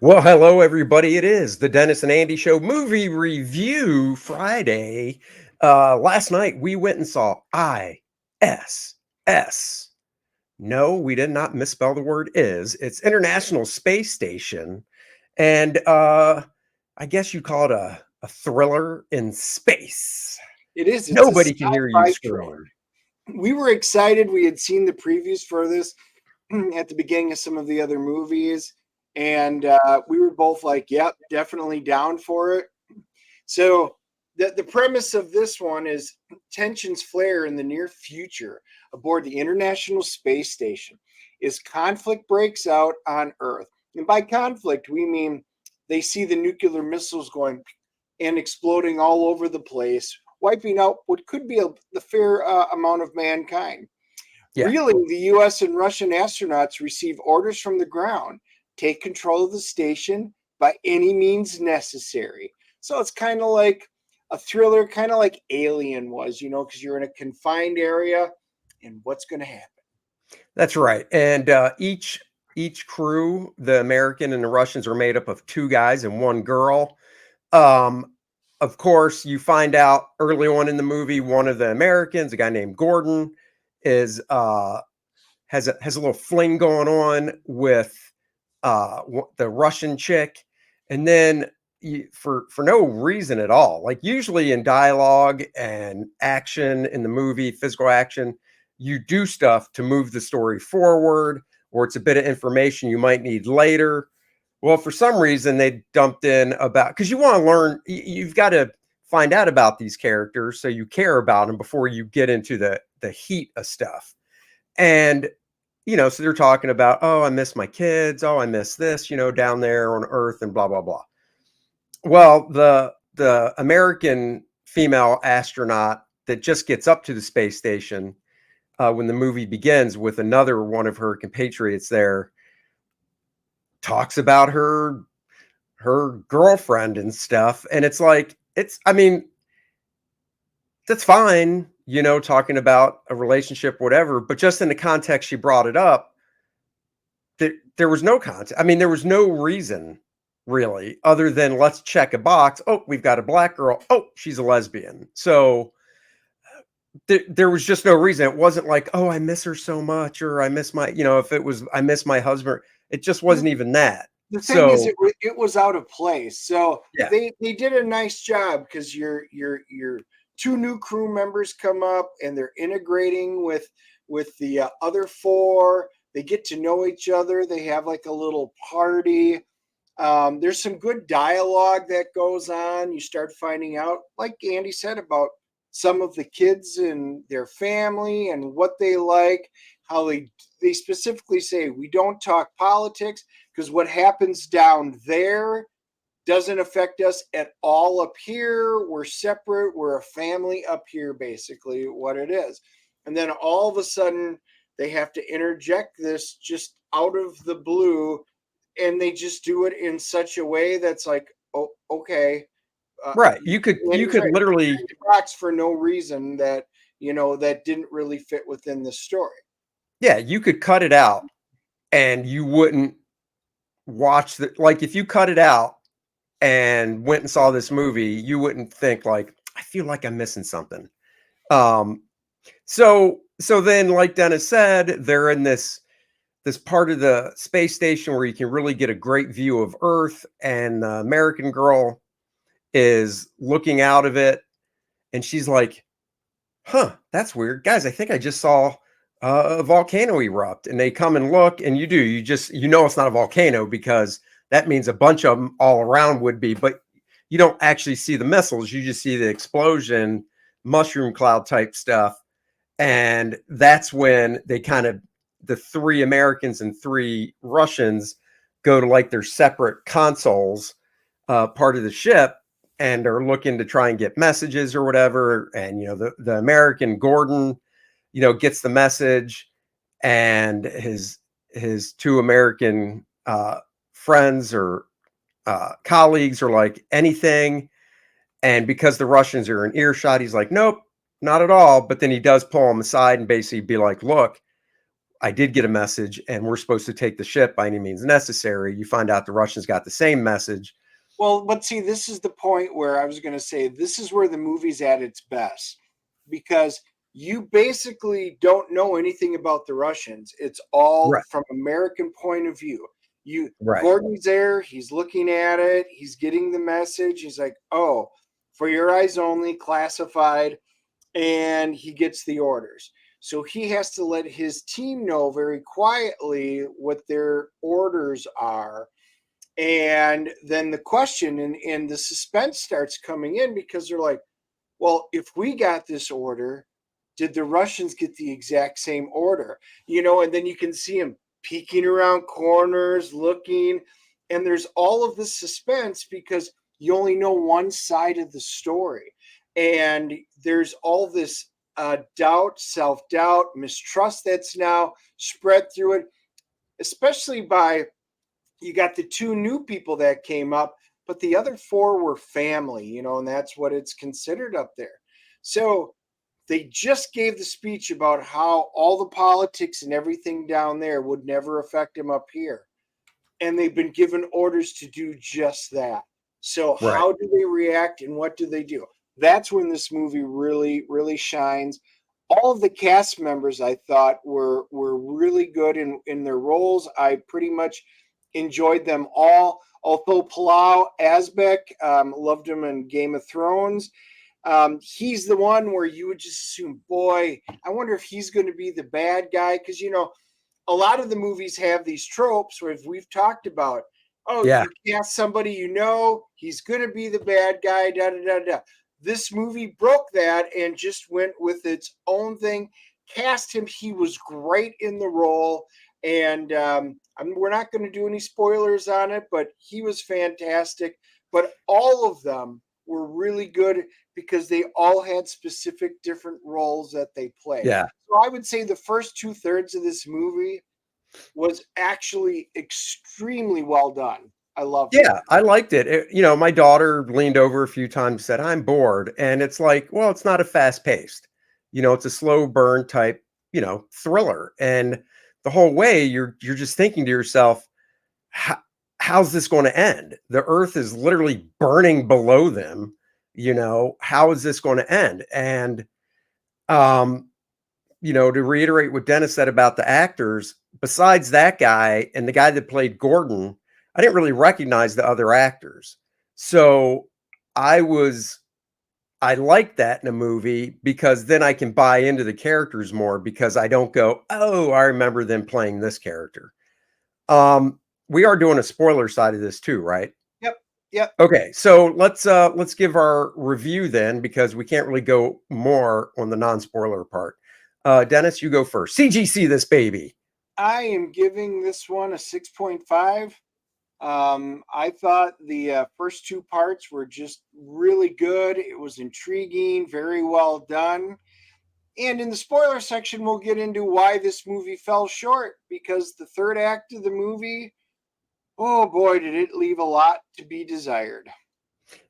Well, hello, everybody. It is the Dennis and Andy Show movie review Friday. Last night we went and saw I.s.s. No, we did not misspell the word is. It's International Space Station. And I guess you call it a thriller in space. It is. It's a Nobody can hear you sci-fi thriller. scream. We were excited. We had seen the previews for this at the beginning of some of the other movies, and we were both like, "Yep, definitely down for it." So the premise of this one is tensions flare in the near future aboard the International Space Station as conflict breaks out on Earth. And by conflict, we mean they see the nuclear missiles going and exploding all over the place, wiping out what could be the fair amount of mankind. Yeah, Reeling, the US and Russian astronauts receive orders from the ground, take control of the station by any means necessary. So it's kind of like a thriller, kind of like Alien was, because you're in a confined area and what's going to happen. that's right. And each crew, the American and the Russians, are made up of two guys and one girl. Um, of course, you find out early on in the movie, one of the Americans, a guy named Gordon, is has a little fling going on with the Russian chick, and then for no reason at all, like usually in dialogue and action in the movie, physical action, you do stuff to move the story forward, or it's a bit of information you might need later. Well, for some reason, they dumped in about because you want to learn, you've got to find out about these characters so you care about them before you get into the heat of stuff. And so they're talking about, oh, I miss my kids, oh, I miss this, down there on Earth, and blah blah blah. Well, the American female astronaut that just gets up to the space station when the movie begins with another one of her compatriots there talks about her girlfriend and stuff, and it's like, I mean, that's fine, talking about a relationship, whatever, but just in the context she brought it up, there was no context. I mean, there was no reason really other than let's check a box. Oh, we've got a black girl. Oh, she's a lesbian. So there was just no reason. It wasn't like, oh, I miss her so much, or I miss my, if it was, I miss my husband. It just wasn't even that. The thing is, So it was out of place. So yeah, they did a nice job because your two new crew members come up and they're integrating with the other four. They get to know each other. They have like a little party. There's some good dialogue that goes on. You start finding out, like Andy said, about some of the kids and their family and what they like. How they specifically say we don't talk politics because what happens down there doesn't affect us at all up here. We're separate. We're a family up here, basically, what it is. And then all of a sudden, they have to interject this just out of the blue, and they just do it in such a way that's like, oh, okay. right. You could Right, literally, box for no reason that that didn't really fit within the story. yeah, you could cut it out and you wouldn't watch the, like, if you cut it out and went and saw this movie, you wouldn't think like, I feel like I'm missing something. Um, so then, like Dennis said, they're in this part of the space station where you can really get a great view of Earth, and the American girl is looking out of it, and she's like, "Huh, that's weird, guys. I think I just saw a volcano erupt." And they come and look, and you just it's not a volcano because that means a bunch of them all around would be, but you don't actually see the missiles. You just see the explosion, mushroom cloud type stuff. And that's when they kind of, the three Americans and three Russians go to like their separate consoles, part of the ship, and are looking to try and get messages or whatever. And the American Gordon, gets the message, and his two American friends or colleagues are like, anything. And because the Russians are in earshot, he's like, nope, not at all. But then he does pull them aside and basically be like, look, I did get a message and we're supposed to take the ship by any means necessary. You find out the Russians got the same message. Well, but see, this is the point where I was going to say this is where the movie's at its best, because you basically don't know anything about the Russians. It's all Right. from American point of view. Right. Gordon's there, he's looking at it, he's getting the message. He's like, "Oh, for your eyes only, classified," and he gets the orders. So he has to let his team know very quietly what their orders are. And then the question and the suspense starts coming in, because they're like, well, if we got this order, did the Russians get the exact same order? And then you can see him peeking around corners, looking, and there's all of this suspense because you only know one side of the story. And there's all this doubt, self doubt, mistrust that's now spread through it, especially by you got the two new people that came up, but the other four were family, and that's what it's considered up there. So they just gave the speech about how all the politics and everything down there would never affect them up here. And they've been given orders to do just that. So Right. how do they react and what do they do? That's when this movie really, really shines. All of the cast members I thought were really good in their roles. I pretty much enjoyed them all. Although Pilou, Asbæk, loved him in Game of Thrones. He's the one where you would just assume, boy, I wonder if he's going to be the bad guy. Because, a lot of the movies have these tropes where we've talked about, oh, Yeah. you cast somebody, he's going to be the bad guy, da da da da. This movie broke that and just went with its own thing. Cast him, he was great in the role. And we're not going to do any spoilers on it, but he was fantastic. But all of them were really good because they all had specific different roles that they played. Yeah. So I would say the first 2/3 of this movie was actually extremely well done. I loved it. Yeah, I liked it. My daughter leaned over a few times, said, "I'm bored." And it's like, well, it's not a fast paced. It's a slow burn type, thriller. And the whole way you're just thinking to yourself, how's this going to end? The earth is literally burning below them. How is this going to end? And um, to reiterate what Dennis said about the actors, besides that guy and the guy that played Gordon, I didn't really recognize the other actors. So I liked that in a movie because then I can buy into the characters more because I don't go, oh, I remember them playing this character. We are doing a spoiler side of this too, right? Yep. Okay, so let's give our review then because we can't really go more on the non-spoiler part. Dennis, you go first. CGC this baby. I am giving this one a 6.5. I thought the first two parts were just really good. It was intriguing, very well done. And in the spoiler section, we'll get into why this movie fell short, because the third act of the movie, oh boy, did it leave a lot to be desired.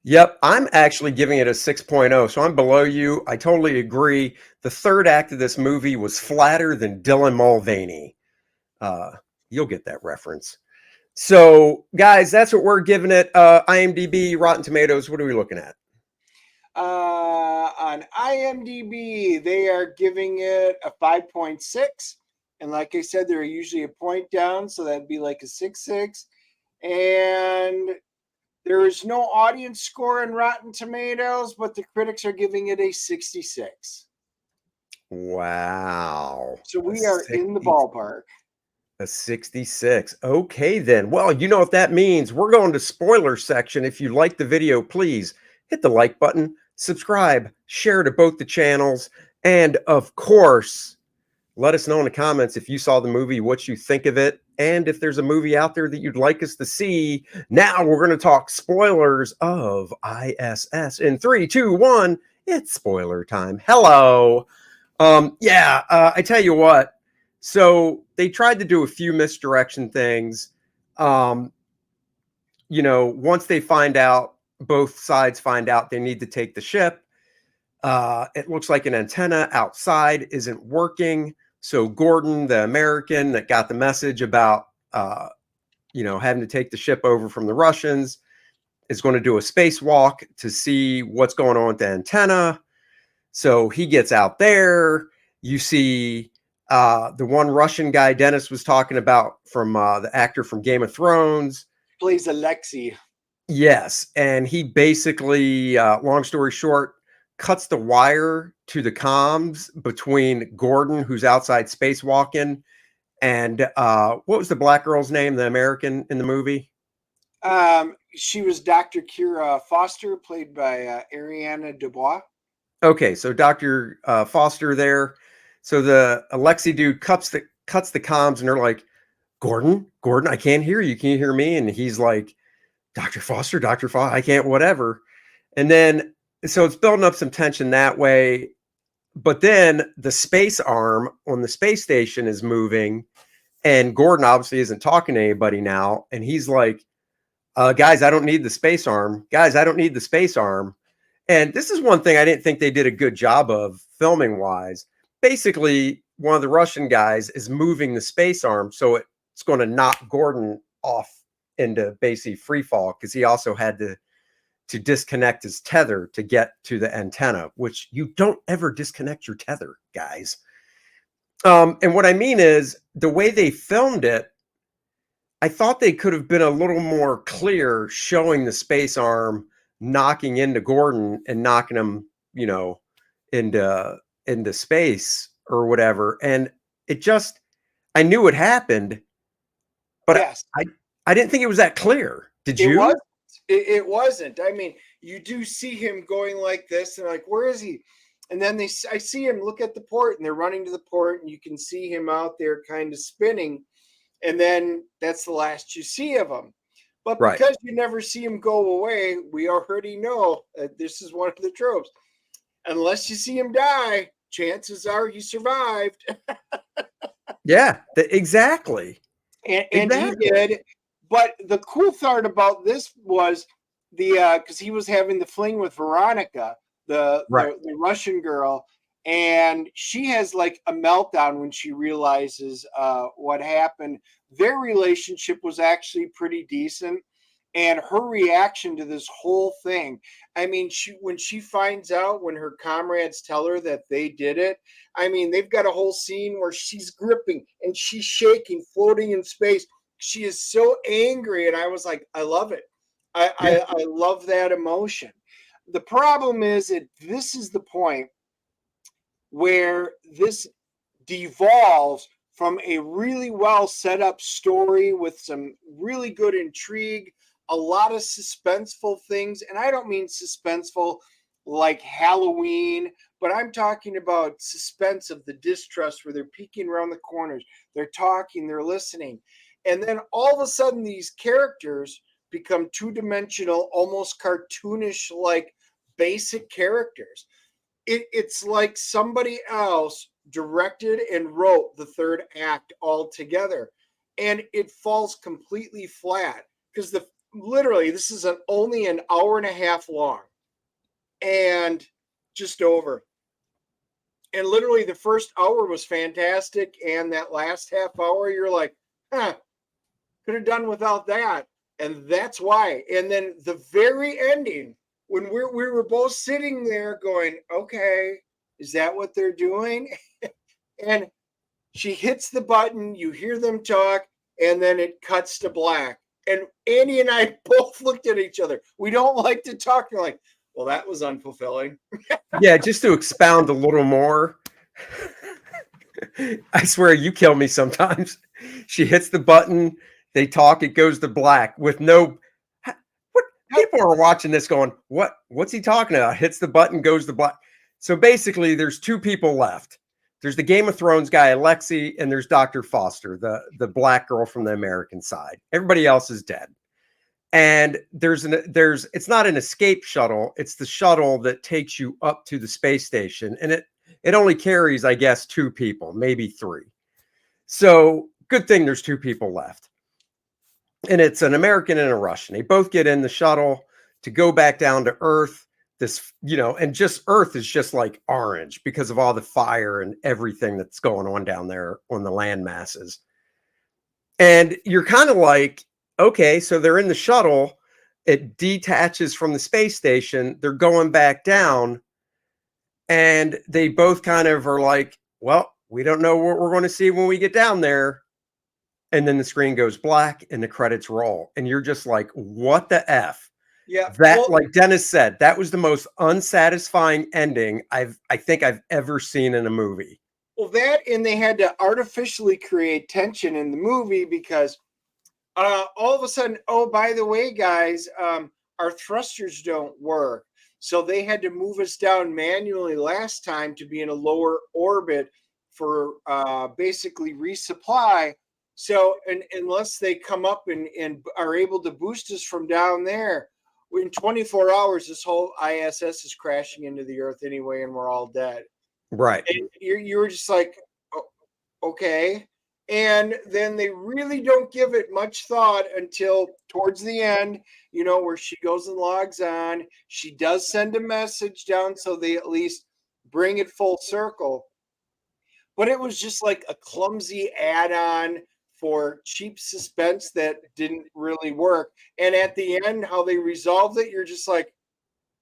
Yep, I'm actually giving it a 6.0, so I'm below you. I totally agree. The third act of this movie was flatter than Dylan Mulvaney. Uh, you'll get that reference. So, guys, that's what we're giving it. IMDb, Rotten Tomatoes, what are we looking at? On IMDb, they are giving it a 5.6. And like I said, they're usually a point down, so that'd be like a 6.6. And there is no audience score in Rotten Tomatoes, but the critics are giving it a 66. Wow. So we are in the ballpark. A 66. Okay, then. Well, you know what that means. We're going to spoiler section. If you like the video, please hit the like button, subscribe, share to both the channels, and of course, let us know in the comments if you saw the movie, what you think of it, and if there's a movie out there that you'd like us to see. Now we're going to talk spoilers of i.s.s. In 3, 2, 1, it's spoiler time. Hello. I tell you what. So they tried to do a few misdirection things. Once they find out, both sides find out they need to take the ship. It looks like an antenna outside isn't working. So Gordon, the American that got the message about, having to take the ship over from the Russians, is going to do a spacewalk to see what's going on with the antenna. So he gets out there. You see the one Russian guy Dennis was talking about from the actor from Game of Thrones. Plays Alexey. Yes. And he basically, long story short, cuts the wire to the comms between Gordon, who's outside spacewalking, and what was the black girl's name, the American in the movie? She was Dr. Kira Foster, played by Ariana DeBose. Okay, so Dr. Foster there. So the Alexey dude cuts the comms, and they're like, Gordon, I can't hear you. Can you hear me? And he's like, Dr. Foster, I can't, whatever. And then, so it's building up some tension that way. But then the space arm on the space station is moving, and Gordon obviously isn't talking to anybody now. And he's like, guys, I don't need the space arm. Guys, I don't need the space arm. And this is one thing I didn't think they did a good job of filming wise. Basically, one of the Russian guys is moving the space arm, so it's going to knock Gordon off into basically free fall, because he also had to disconnect his tether to get to the antenna, which you don't ever disconnect your tether, guys. And what I mean is the way they filmed it, I thought they could have been a little more clear showing the space arm knocking into Gordon and knocking him, into space or whatever. And it just, I knew it happened, but yes. I didn't think it was that clear. Did you? It wasn't. I mean, you do see him going like this, and like, where is he? And then I see him look at the port, and they're running to the port, and you can see him out there kind of spinning. And then that's the last you see of him. But because you never see him go away, we already know that this is one of the tropes. Unless you see him die, chances are he survived. Yeah, exactly. And exactly. He did. But the cool part about this was because he was having the fling with Weronika, the Russian girl, and she has like a meltdown when she realizes what happened. Their relationship was actually pretty decent, and her reaction to this whole thing, I mean, when she finds out, when her comrades tell her that they did it, I mean, they've got a whole scene where she's gripping and she's shaking, floating in space. She is so angry, and I was like, I love it. I love that emotion. The problem is that this is the point where this devolves from a really well set up story with some really good intrigue, a lot of suspenseful things. And I don't mean suspenseful like Halloween, but I'm talking about suspense of the distrust, where they're peeking around the corners, they're talking, they're listening. And then all of a sudden, these characters become two-dimensional, almost cartoonish, like basic characters. It's like somebody else directed and wrote the third act all together, and it falls completely flat because literally this is only an hour and a half long, and just over. And literally the first hour was fantastic, and that last half hour you're like, could have done without that. And that's why. And then the very ending, when we were both sitting there going, okay, is that what they're doing? And she hits the button, you hear them talk, and then it cuts to black. And Andy and I both looked at each other. We don't like to talk. You're like, well, that was unfulfilling. Yeah, just to expound a little more. I swear you kill me sometimes. She hits the button, they talk, it goes to black with no. What people are watching this going, what's he talking about? Hits the button, goes to black. So basically, there's two people left. There's the Game of Thrones guy, Alexey, and there's Dr. Foster, the black girl from the American side. Everybody else is dead. And it's not an escape shuttle. It's the shuttle that takes you up to the space station. And it only carries, I guess, two people, maybe three. So good thing there's two people left. And it's an American and a Russian. They both get in the shuttle to go back down to Earth this, and just Earth is just like orange because of all the fire and everything that's going on down there on the land masses. And you're kind of like, okay, so they're in the shuttle. It detaches from the space station. They're going back down. And they both kind of are like, well, we don't know what we're going to see when we get down there. And then the screen goes black and the credits roll. And you're just like, what the F? Yeah. That, like Dennis said, that was the most unsatisfying ending I think I've ever seen in a movie. Well, that, and they had to artificially create tension in the movie because all of a sudden, oh, by the way, guys, our thrusters don't work. So they had to move us down manually last time to be in a lower orbit for basically resupply. So unless they come up and are able to boost us from down there, in 24 hours, this whole ISS is crashing into the Earth anyway, and we're all dead. Right. And you were just like, oh, okay. And then they really don't give it much thought until towards the end, where she goes and logs on. She does send a message down so they at least bring it full circle. But it was just like a clumsy add-on for cheap suspense that didn't really work. And at the end, how they resolved it, you're just like,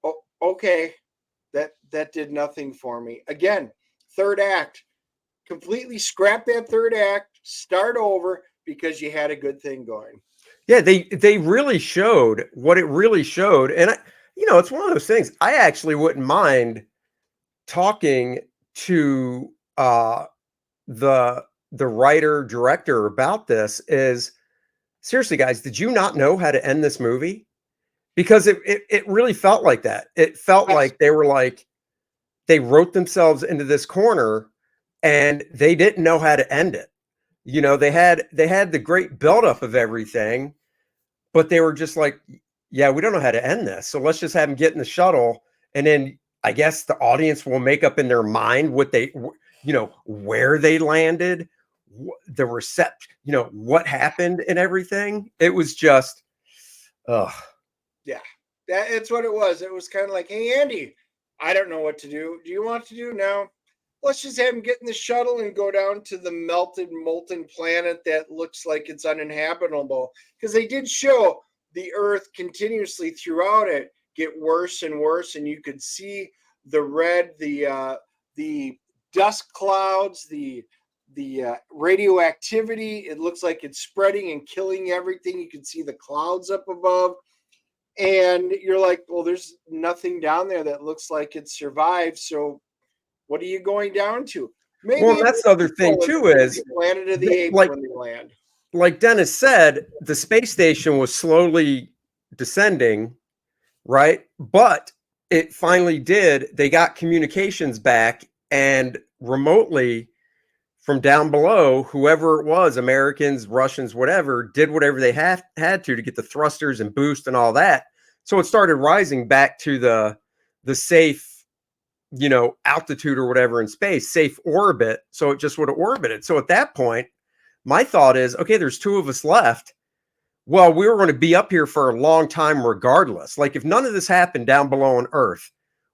oh, okay, that did nothing for me. Again, third act. Completely scrap that third act, start over because you had a good thing going. Yeah, they really showed what it really showed. And it's one of those things. I actually wouldn't mind talking to the writer director about this. Is seriously, guys, did you not know how to end this movie? Because it really felt like that. It felt like they were like, they wrote themselves into this corner and they didn't know how to end it. They had the great buildup of everything, but they were just like, yeah, we don't know how to end this. So let's just have them get in the shuttle. And then I guess the audience will make up in their mind what they, where they landed, the what happened and everything. It was just, yeah, that's what it was. It was kind of like, hey, Andy, I don't know what to do. Do you want to do now? Let's just have him get in the shuttle and go down to the molten planet that looks like it's uninhabitable. Because they did show the Earth continuously throughout it get worse and worse, and you could see the red, the dust clouds, the radioactivity. It looks like it's spreading and killing everything. You can see the clouds up above. And you're like, well, there's nothing down there that looks like it survived. So what are you going down to? Maybe well, that's the other thing too is Planet of the Apes when they land. Like Dennis said, the space station was slowly descending, right? But it finally did. They got communications back, and remotely from down below, whoever it was, Americans, Russians, whatever, did whatever they had to get the thrusters and boost and all that. So it started rising back to the safe, altitude or whatever in space, safe orbit. So it just would have orbited. So at that point, my thought is, okay, there's two of us left. Well, we were going to be up here for a long time regardless. Like if none of this happened down below on Earth,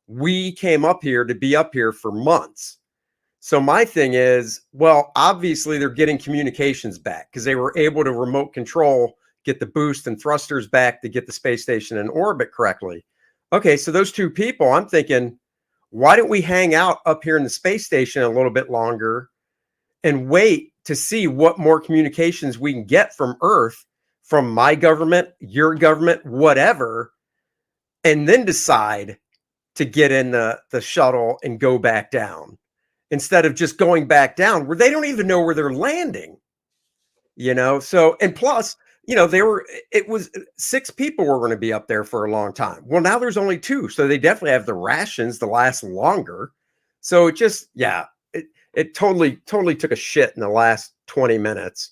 we came up here to be up here for months. So my thing is, well, obviously they're getting communications back because they were able to remote control, get the boost and thrusters back to get the space station in orbit correctly. Okay, so those two people, I'm thinking, why don't we hang out up here in the space station a little bit longer and wait to see what more communications we can get from Earth, from my government, your government, whatever, and then decide to get in the shuttle and go back down instead of just going back down where they don't even know where they're landing, So, and plus, it was 6 people were going to be up there for a long time. Well, now there's only 2. So they definitely have the rations to last longer. So it just, it totally took a shit in the last 20 minutes.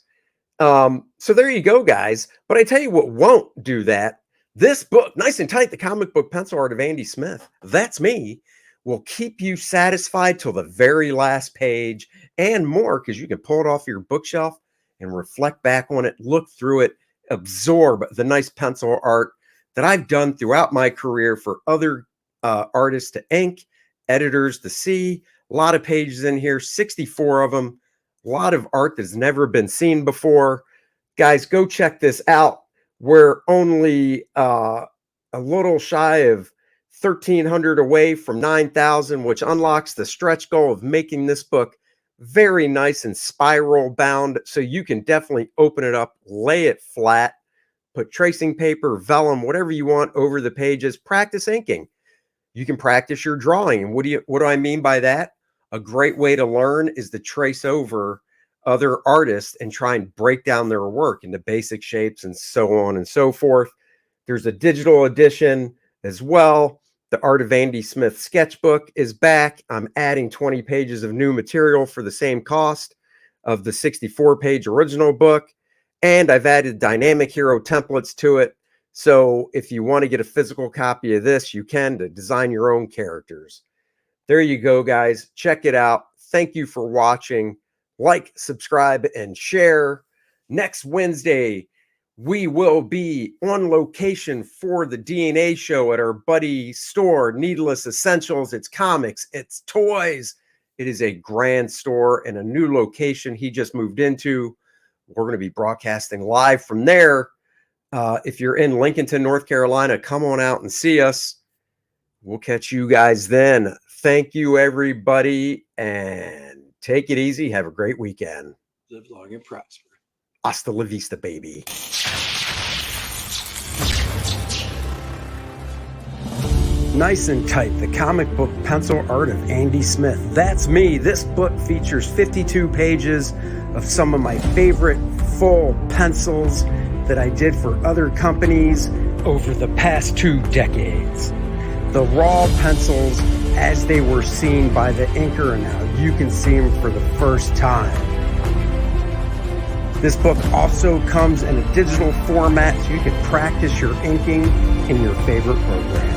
So there you go, guys. But I tell you what won't do that. This book, Nice and Tight, the comic book pencil art of Andy Smith, that's me, will keep you satisfied till the very last page and more, because you can pull it off your bookshelf and reflect back on it, look through it, absorb the nice pencil art that I've done throughout my career for other artists to ink, editors to see. A lot of pages in here, 64 of them. A lot of art that's never been seen before. Guys, go check this out. We're only a little shy of 1,300 away from 9,000, which unlocks the stretch goal of making this book very nice and spiral bound. So you can definitely open it up, lay it flat, put tracing paper, vellum, whatever you want over the pages. Practice inking. You can practice your drawing. And what do I mean by that? A great way to learn is to trace over other artists and try and break down their work into basic shapes and so on and so forth. There's a digital edition as well. The Art of Andy Smith sketchbook is back. I'm adding 20 pages of new material for the same cost of the 64-page original book. And I've added dynamic hero templates to it. So if you want to get a physical copy of this, you can, to design your own characters. There you go, guys. Check it out. Thank you for watching. Like, subscribe, and share. Next Wednesday, we will be on location for the DNA show at our buddy store, Needless Essentials. It's comics, it's toys. It is a grand store and a new location he just moved into. We're going to be broadcasting live from there. If you're in Lincolnton, North Carolina, come on out and see us. We'll catch you guys then. Thank you, everybody, and take it easy. Have a great weekend. Live long and prosper. Hasta la vista, baby. Nice and Tight, the comic book pencil art of Andy Smith. That's me. This book features 52 pages of some of my favorite full pencils that I did for other companies over the past 2 decades. The raw pencils as they were seen by the inker, and now you can see them for the first time. This book also comes in a digital format so you can practice your inking in your favorite program.